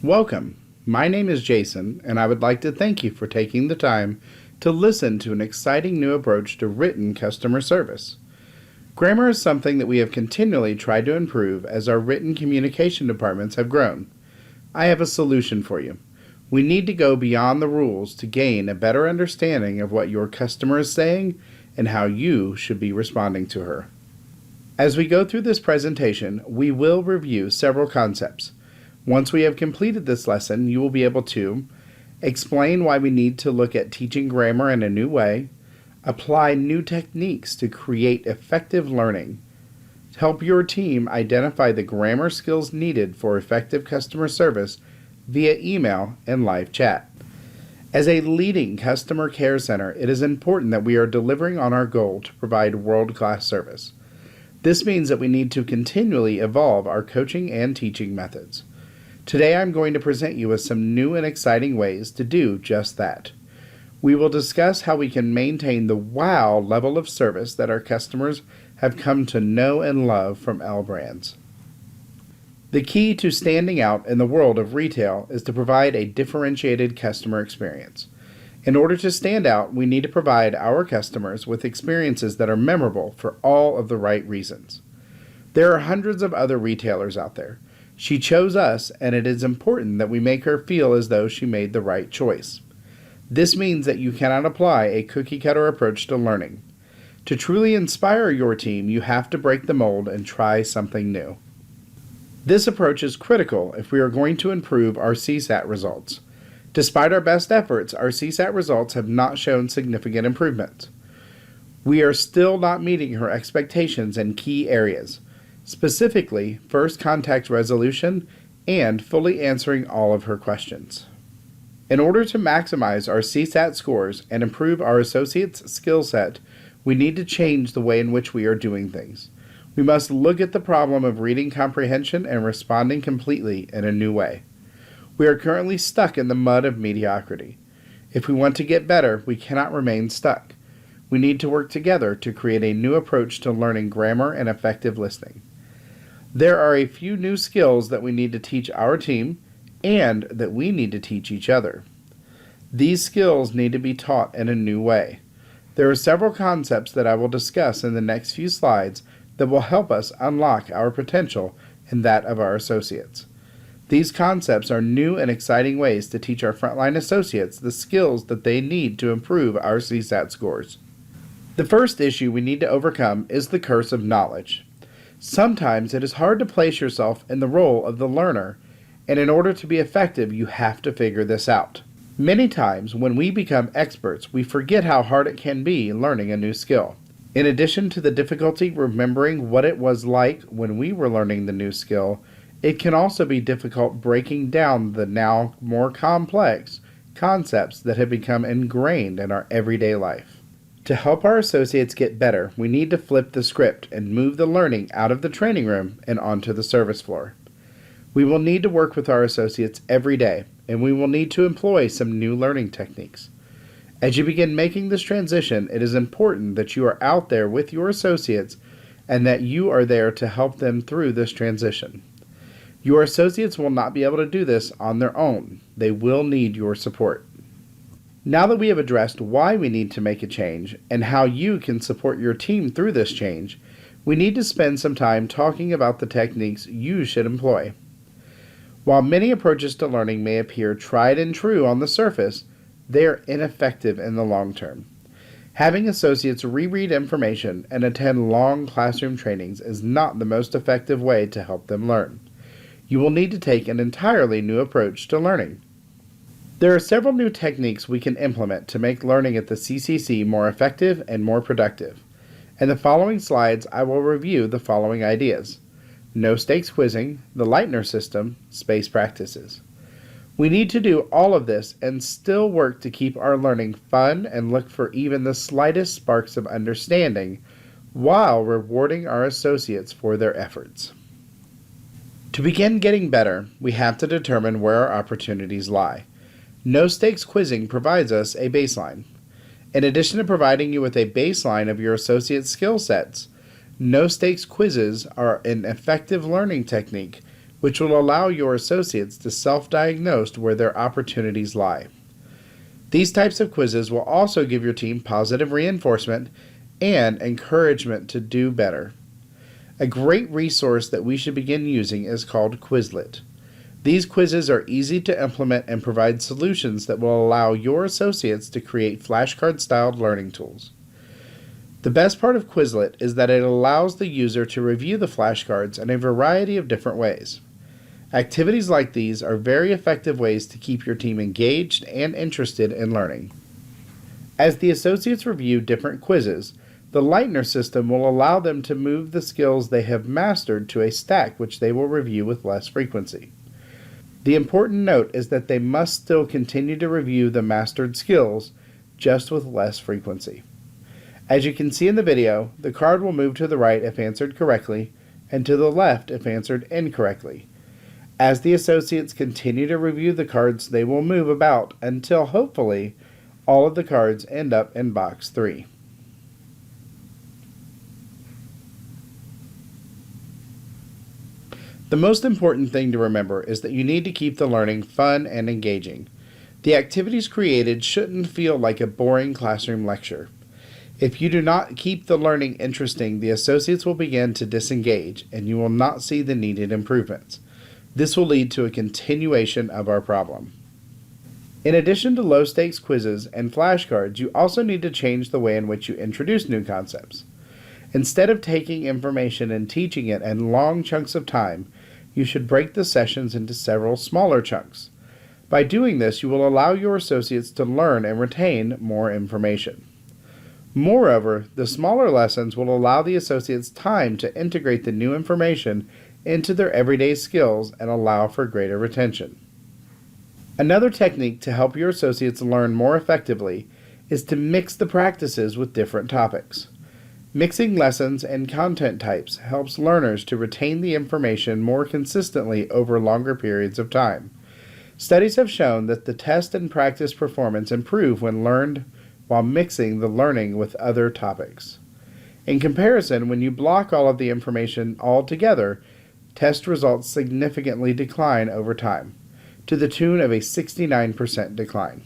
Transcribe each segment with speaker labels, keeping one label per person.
Speaker 1: Welcome. My name is Jason, and I would like to thank you for taking the time to listen to an exciting new approach to written customer service. Grammar is something that we have continually tried to improve as our written communication departments have grown. I have a solution for you. We need to go beyond the rules to gain a better understanding of what your customer is saying and how you should be responding to her. As we go through this presentation, we will review several concepts. Once we have completed this lesson, you will be able to explain why we need to look at teaching grammar in a new way, apply new techniques to create effective learning, help your team identify the grammar skills needed for effective customer service via email and live chat. As a leading customer care center, it is important that we are delivering on our goal to provide world-class service. This means that we need to continually evolve our coaching and teaching methods. Today I'm going to present you with some new and exciting ways to do just that. We will discuss how we can maintain the wow level of service that our customers have come to know and love from L Brands. The key to standing out in the world of retail is to provide a differentiated customer experience. In order to stand out, we need to provide our customers with experiences that are memorable for all of the right reasons. There are hundreds of other retailers out there. She chose us, and it is important that we make her feel as though she made the right choice. This means that you cannot apply a cookie-cutter approach to learning. To truly inspire your team, you have to break the mold and try something new. This approach is critical if we are going to improve our CSAT results. Despite our best efforts, our CSAT results have not shown significant improvement. We are still not meeting her expectations in key areas. Specifically, first contact resolution and fully answering all of her questions. In order to maximize our CSAT scores and improve our associates' skill set, we need to change the way in which we are doing things. We must look at the problem of reading comprehension and responding completely in a new way. We are currently stuck in the mud of mediocrity. If we want to get better, we cannot remain stuck. We need to work together to create a new approach to learning grammar and effective listening. There are a few new skills that we need to teach our team and that we need to teach each other. These skills need to be taught in a new way. There are several concepts that I will discuss in the next few slides that will help us unlock our potential and that of our associates. These concepts are new and exciting ways to teach our frontline associates the skills that they need to improve our CSAT scores. The first issue we need to overcome is the curse of knowledge. Sometimes it is hard to place yourself in the role of the learner, and in order to be effective, you have to figure this out. Many times, when we become experts, we forget how hard it can be learning a new skill. In addition to the difficulty remembering what it was like when we were learning the new skill, it can also be difficult breaking down the now more complex concepts that have become ingrained in our everyday life. To help our associates get better, we need to flip the script and move the learning out of the training room and onto the service floor. We will need to work with our associates every day, and we will need to employ some new learning techniques. As you begin making this transition, it is important that you are out there with your associates and that you are there to help them through this transition. Your associates will not be able to do this on their own. They will need your support. Now that we have addressed why we need to make a change and how you can support your team through this change, we need to spend some time talking about the techniques you should employ. While many approaches to learning may appear tried and true on the surface, they are ineffective in the long term. Having associates reread information and attend long classroom trainings is not the most effective way to help them learn. You will need to take an entirely new approach to learning. There are several new techniques we can implement to make learning at the CCC more effective and more productive. In the following slides, I will review the following ideas: no-stakes quizzing, the Leitner system, space practices. We need to do all of this and still work to keep our learning fun and look for even the slightest sparks of understanding while rewarding our associates for their efforts. To begin getting better, we have to determine where our opportunities lie. No-stakes quizzing provides us a baseline. In addition to providing you with a baseline of your associates' skill sets, no-stakes quizzes are an effective learning technique which will allow your associates to self-diagnose where their opportunities lie. These types of quizzes will also give your team positive reinforcement and encouragement to do better. A great resource that we should begin using is called Quizlet. These quizzes are easy to implement and provide solutions that will allow your associates to create flashcard-styled learning tools. The best part of Quizlet is that it allows the user to review the flashcards in a variety of different ways. Activities like these are very effective ways to keep your team engaged and interested in learning. As the associates review different quizzes, the Lightner system will allow them to move the skills they have mastered to a stack which they will review with less frequency. The important note is that they must still continue to review the mastered skills, just with less frequency. As you can see in the video, the card will move to the right if answered correctly, and to the left if answered incorrectly. As the associates continue to review the cards, they will move about until, hopefully, all of the cards end up in box 3. The most important thing to remember is that you need to keep the learning fun and engaging. The activities created shouldn't feel like a boring classroom lecture. If you do not keep the learning interesting, the associates will begin to disengage and you will not see the needed improvements. This will lead to a continuation of our problem. In addition to low-stakes quizzes and flashcards, you also need to change the way in which you introduce new concepts. Instead of taking information and teaching it in long chunks of time, you should break the sessions into several smaller chunks. By doing this, you will allow your associates to learn and retain more information. Moreover, the smaller lessons will allow the associates time to integrate the new information into their everyday skills and allow for greater retention. Another technique to help your associates learn more effectively is to mix the practices with different topics. Mixing lessons and content types helps learners to retain the information more consistently over longer periods of time. Studies have shown that the test and practice performance improve when learned while mixing the learning with other topics. In comparison, when you block all of the information altogether, test results significantly decline over time, to the tune of a 69% decline.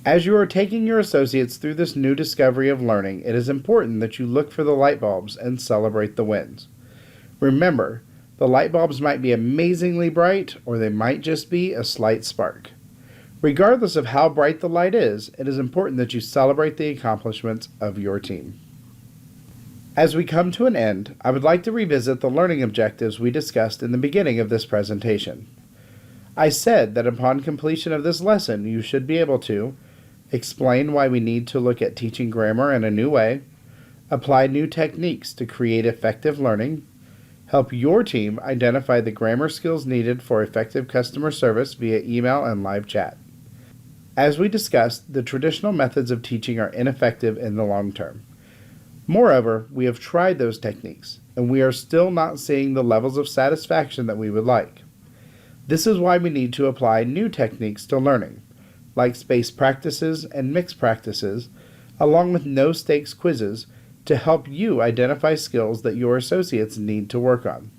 Speaker 1: As you are taking your associates through this new discovery of learning, it is important that you look for the light bulbs and celebrate the wins. Remember, the light bulbs might be amazingly bright, or they might just be a slight spark. Regardless of how bright the light is, it is important that you celebrate the accomplishments of your team. As we come to an end, I would like to revisit the learning objectives we discussed in the beginning of this presentation. I said that upon completion of this lesson, you should be able to explain why we need to look at teaching grammar in a new way, apply new techniques to create effective learning, help your team identify the grammar skills needed for effective customer service via email and live chat. As we discussed, the traditional methods of teaching are ineffective in the long term. Moreover, we have tried those techniques, and we are still not seeing the levels of satisfaction that we would like. This is why we need to apply new techniques to learning, like spaced practices and mixed practices, along with no-stakes quizzes, to help you identify skills that your associates need to work on.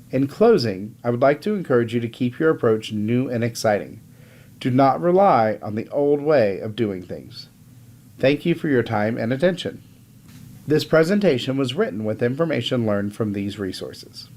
Speaker 1: In closing, I would like to encourage you to keep your approach new and exciting. Do not rely on the old way of doing things. Thank you for your time and attention. This presentation was written with information learned from these resources.